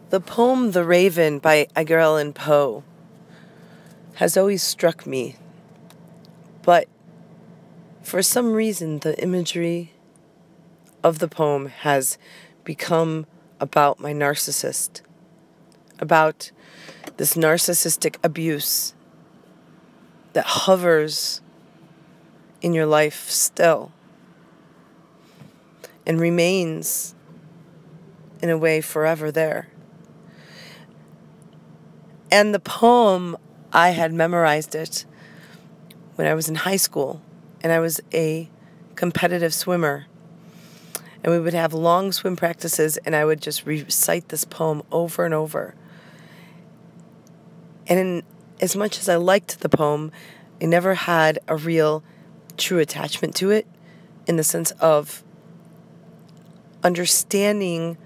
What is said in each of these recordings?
The poem The Raven by Edgar Allan Poe has always struck me, but for some reason the imagery of the poem has become about my narcissist, about this narcissistic abuse that hovers in your life still and remains in a way forever there. And the poem, I had memorized it when I was in high school, and I was a competitive swimmer. And we would have long swim practices, and I would just recite this poem over and over. And as much as I liked the poem, I never had a real, true attachment to it in the sense of understanding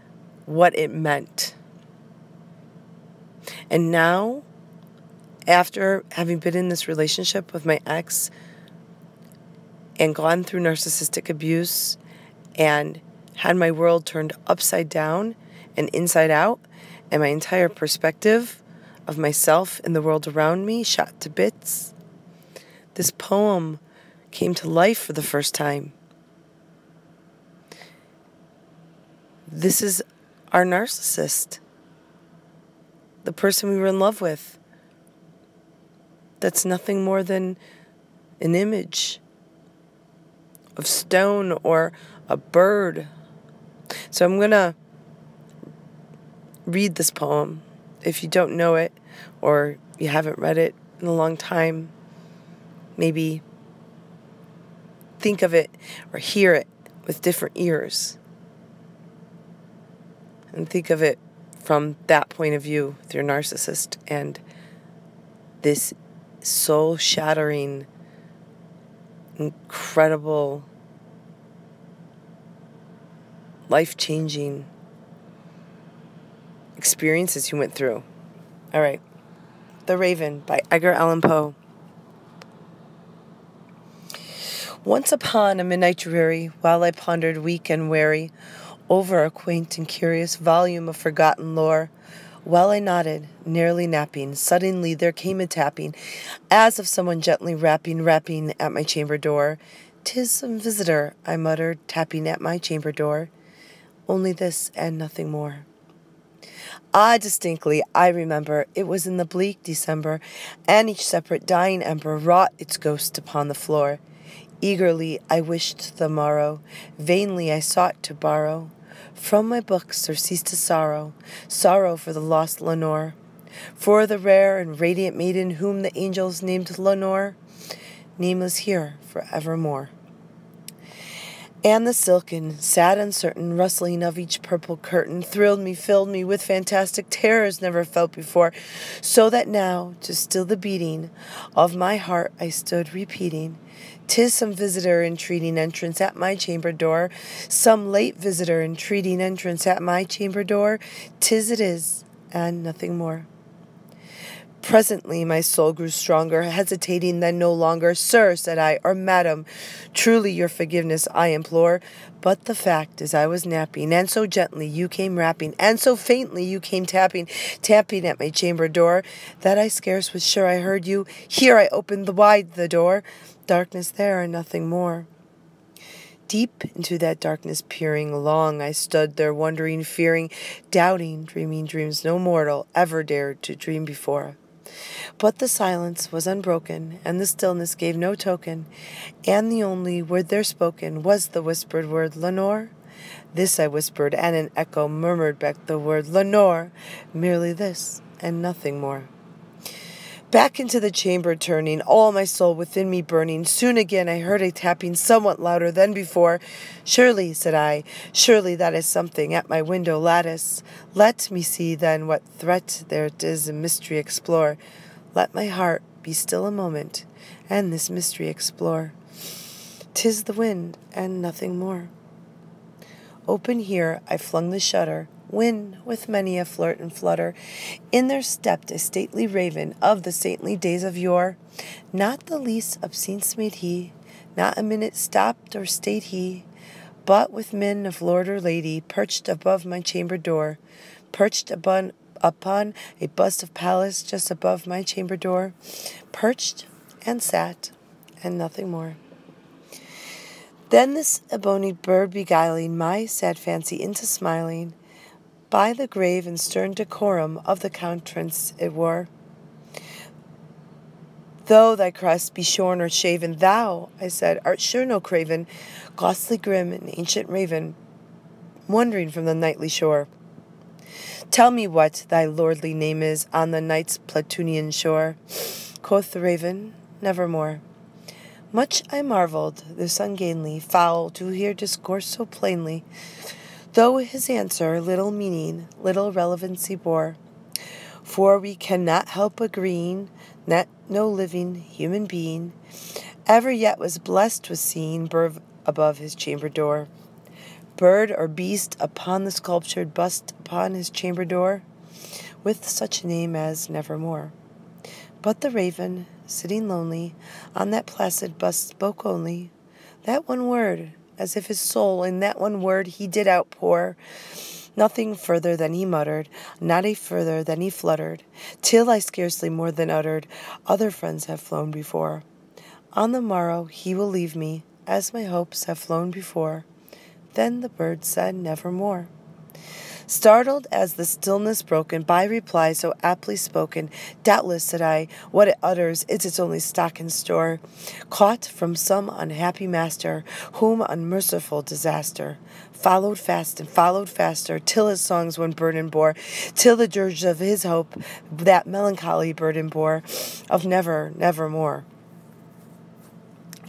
what it meant. And now, after having been in this relationship with my ex and gone through narcissistic abuse and had my world turned upside down and inside out, and my entire perspective of myself and the world around me shot to bits, this poem came to life for the first time. This is our narcissist, the person we were in love with. That's nothing more than an image of stone or a bird. So I'm going to read this poem. If you don't know it or you haven't read it in a long time, maybe think of it or hear it with different ears. And think of it from that point of view with your narcissist and this soul-shattering, incredible, life-changing experiences you went through. All right. The Raven by Edgar Allan Poe. Once upon a midnight dreary, while I pondered weak and weary over a quaint and curious volume of forgotten lore, while I nodded, nearly napping, suddenly there came a tapping, as of someone gently rapping at my chamber door. "'Tis some visitor," I muttered, tapping at my chamber door. Only this and nothing more. Distinctly, I remember, it was in the bleak December, and each separate dying ember wrought its ghost upon the floor. Eagerly I wished the morrow, vainly I sought to borrow from my books surcease to sorrow for the lost Lenore, for the rare and radiant maiden whom the angels named Lenore, nameless here for evermore. And the silken, sad, uncertain rustling of each purple curtain thrilled me, filled me with fantastic terrors never felt before, so that now, to still the beating of my heart, I stood repeating, "'Tis some visitor entreating entrance at my chamber door, some late visitor entreating entrance at my chamber door, 'tis it is, and nothing more." Presently my soul grew stronger, hesitating then no longer. "Sir," said I, "or madam, truly your forgiveness I implore. But the fact is I was napping, and so gently you came rapping, and so faintly you came tapping at my chamber door, that I scarce was sure I heard you. Here I opened wide the door. Darkness there and nothing more." Deep into that darkness peering, long I stood there wondering, fearing, doubting, dreaming dreams no mortal ever dared to dream before. But the silence was unbroken, and the stillness gave no token, and the only word there spoken was the whispered word, "Lenore." This I whispered, and an echo murmured back the word, "Lenore," merely this, and nothing more. Back into the chamber turning, all my soul within me burning, soon again I heard a tapping somewhat louder than before. "Surely," said I, "surely that is something at my window lattice. Let me see then what threat there it is and mystery explore. Let my heart be still a moment, and this mystery explore. 'Tis the wind, and nothing more." Open here I flung the shutter, when, with many a flirt and flutter, in there stepped a stately raven of the saintly days of yore. Not the least obeisance made he, not a minute stopped or stayed he, but with mien of lord or lady perched above my chamber door. perched upon a bust of Pallas just above my chamber door, perched and sat, and nothing more. Then this ebony bird beguiling my sad fancy into smiling, by the grave and stern decorum of the countenance it wore. Though thy crest be shorn or shaven, thou, I said, art sure no craven, ghostly grim and ancient raven, wandering from the nightly shore. Tell me what thy lordly name is on the night's Platonian shore. Quoth the raven, nevermore. Much I marvelled this ungainly fowl to hear discourse so plainly, though his answer little meaning, little relevancy bore. For we cannot help agreeing that no living human being ever yet was blessed with seeing bird above his chamber door, bird or beast upon the sculptured bust upon his chamber door, with such a name as Nevermore. But the raven, sitting lonely on that placid bust, spoke only that one word, as if his soul in that one word he did outpour. Nothing further than he muttered, not a further than he fluttered, till I scarcely more than uttered, other friends have flown before. On the morrow he will leave me, as my hopes have flown before. Then the bird said, nevermore. Startled as the stillness broken by reply so aptly spoken, doubtless, said I, what it utters is its only stock and store, caught from some unhappy master, whom unmerciful disaster followed fast and followed faster, till his songs one burden bore, till the dirge of his hope that melancholy burden bore, of never, nevermore.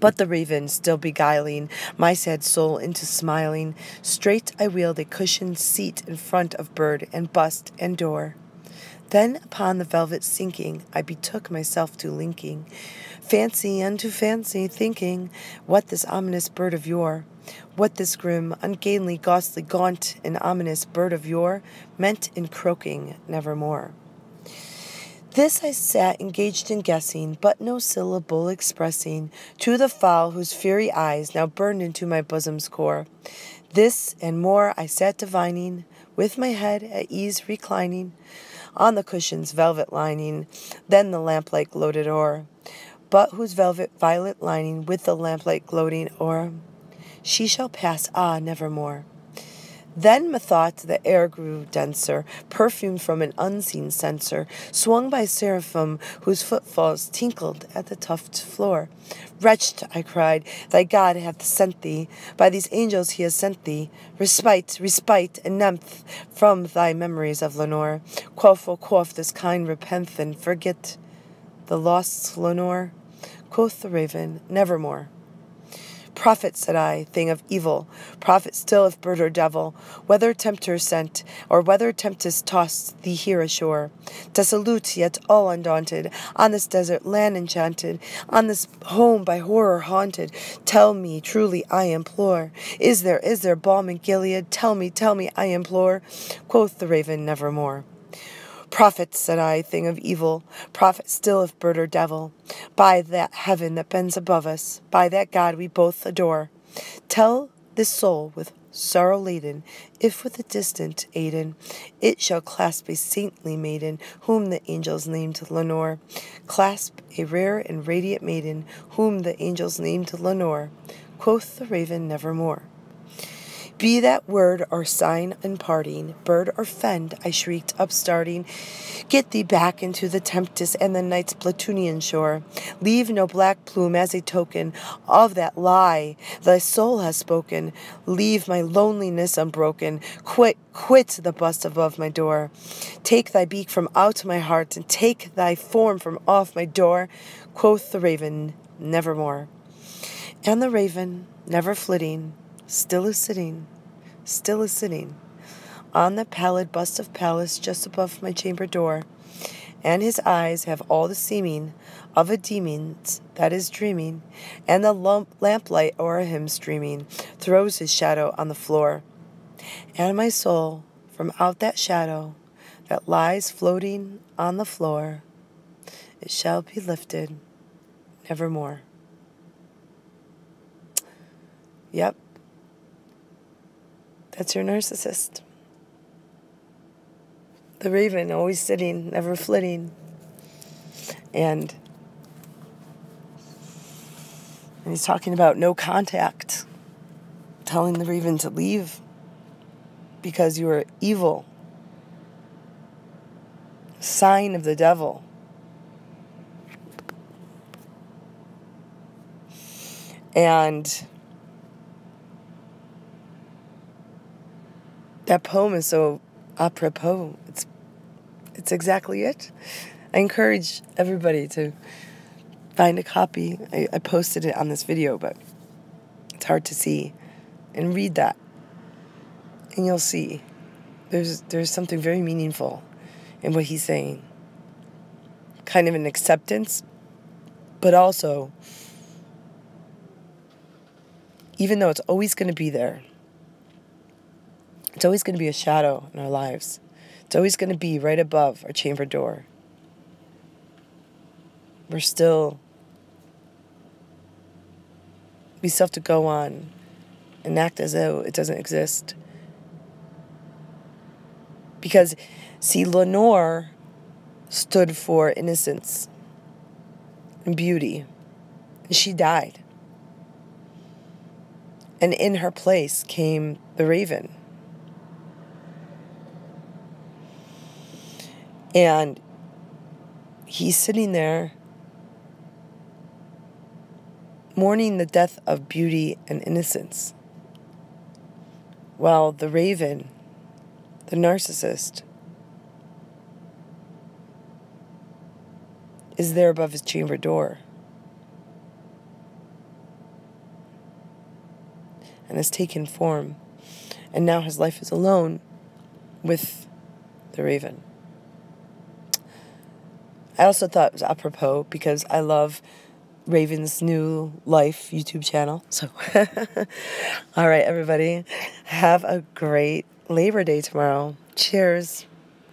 But the raven, still beguiling my sad soul into smiling, straight I wheeled a cushioned seat in front of bird and bust and door. Then upon the velvet sinking, I betook myself to linking fancy unto fancy, thinking what this ominous bird of yore, what this grim, ungainly, ghostly, gaunt, and ominous bird of yore meant in croaking nevermore. This I sat engaged in guessing, but no syllable expressing to the fowl whose fiery eyes now burned into my bosom's core. This and more I sat divining, with my head at ease reclining on the cushion's velvet lining, then the lamplight gloated o'er, but whose velvet violet lining with the lamplight gloating o'er, she shall pass, ah, nevermore. Then methought the air grew denser, perfumed from an unseen censer, swung by seraphim whose footfalls tinkled at the tufted floor. Wretched, I cried, thy God hath sent thee, by these angels he has sent thee, respite, and nymph from thy memories of Lenore. Quaff, oh quaff this kind repent and forget the lost Lenore. Quoth the raven, nevermore. Prophet, said I, thing of evil, prophet still if bird or devil, whether tempter sent, or whether tempest tossed thee here ashore, dissolute yet all undaunted, on this desert land enchanted, on this home by horror haunted, tell me, truly I implore, is there balm in Gilead? Tell me, I implore. Quoth the raven, nevermore. Prophet, said I, thing of evil, prophet still if bird or devil, by that heaven that bends above us, by that God we both adore, tell this soul with sorrow laden, if with a distant Aden, it shall clasp a saintly maiden, whom the angels named Lenore, clasp a rare and radiant maiden, whom the angels named Lenore. Quoth the raven, nevermore. Be that word or sign in parting, bird or fend, I shrieked, upstarting, get thee back into the tempest and the night's Platonian shore. Leave no black plume as a token of that lie thy soul has spoken. Leave my loneliness unbroken. Quit the bust above my door. Take thy beak from out my heart, and take thy form from off my door. Quoth the raven, nevermore. And the raven, never flitting, still is sitting on the pallid bust of Pallas just above my chamber door, and his eyes have all the seeming of a demon's that is dreaming, and the lamplight o'er him streaming throws his shadow on the floor, and my soul from out that shadow that lies floating on the floor, it shall be lifted nevermore. Yep. That's your narcissist. the raven, always sitting, never flitting. And he's talking about no contact, telling the raven to leave because you are evil. Sign of the devil. And that poem is so apropos. It's exactly it. I encourage everybody to find a copy. I posted it on this video, but it's hard to see. And read that. And you'll see there's something very meaningful in what he's saying. Kind of an acceptance, but also, even though it's always going to be there, it's always going to be a shadow in our lives. It's always going to be right above our chamber door. We still have to go on and act as though it doesn't exist. Because, see, Lenore stood for innocence and beauty. And she died. And in her place came the raven. And he's sitting there mourning the death of beauty and innocence, while the raven, the narcissist, is there above his chamber door and has taken form, and now his life is alone with the raven. I also thought it was apropos because I love Raven's New Life YouTube channel. So, all right, everybody, have a great Labor Day tomorrow. Cheers.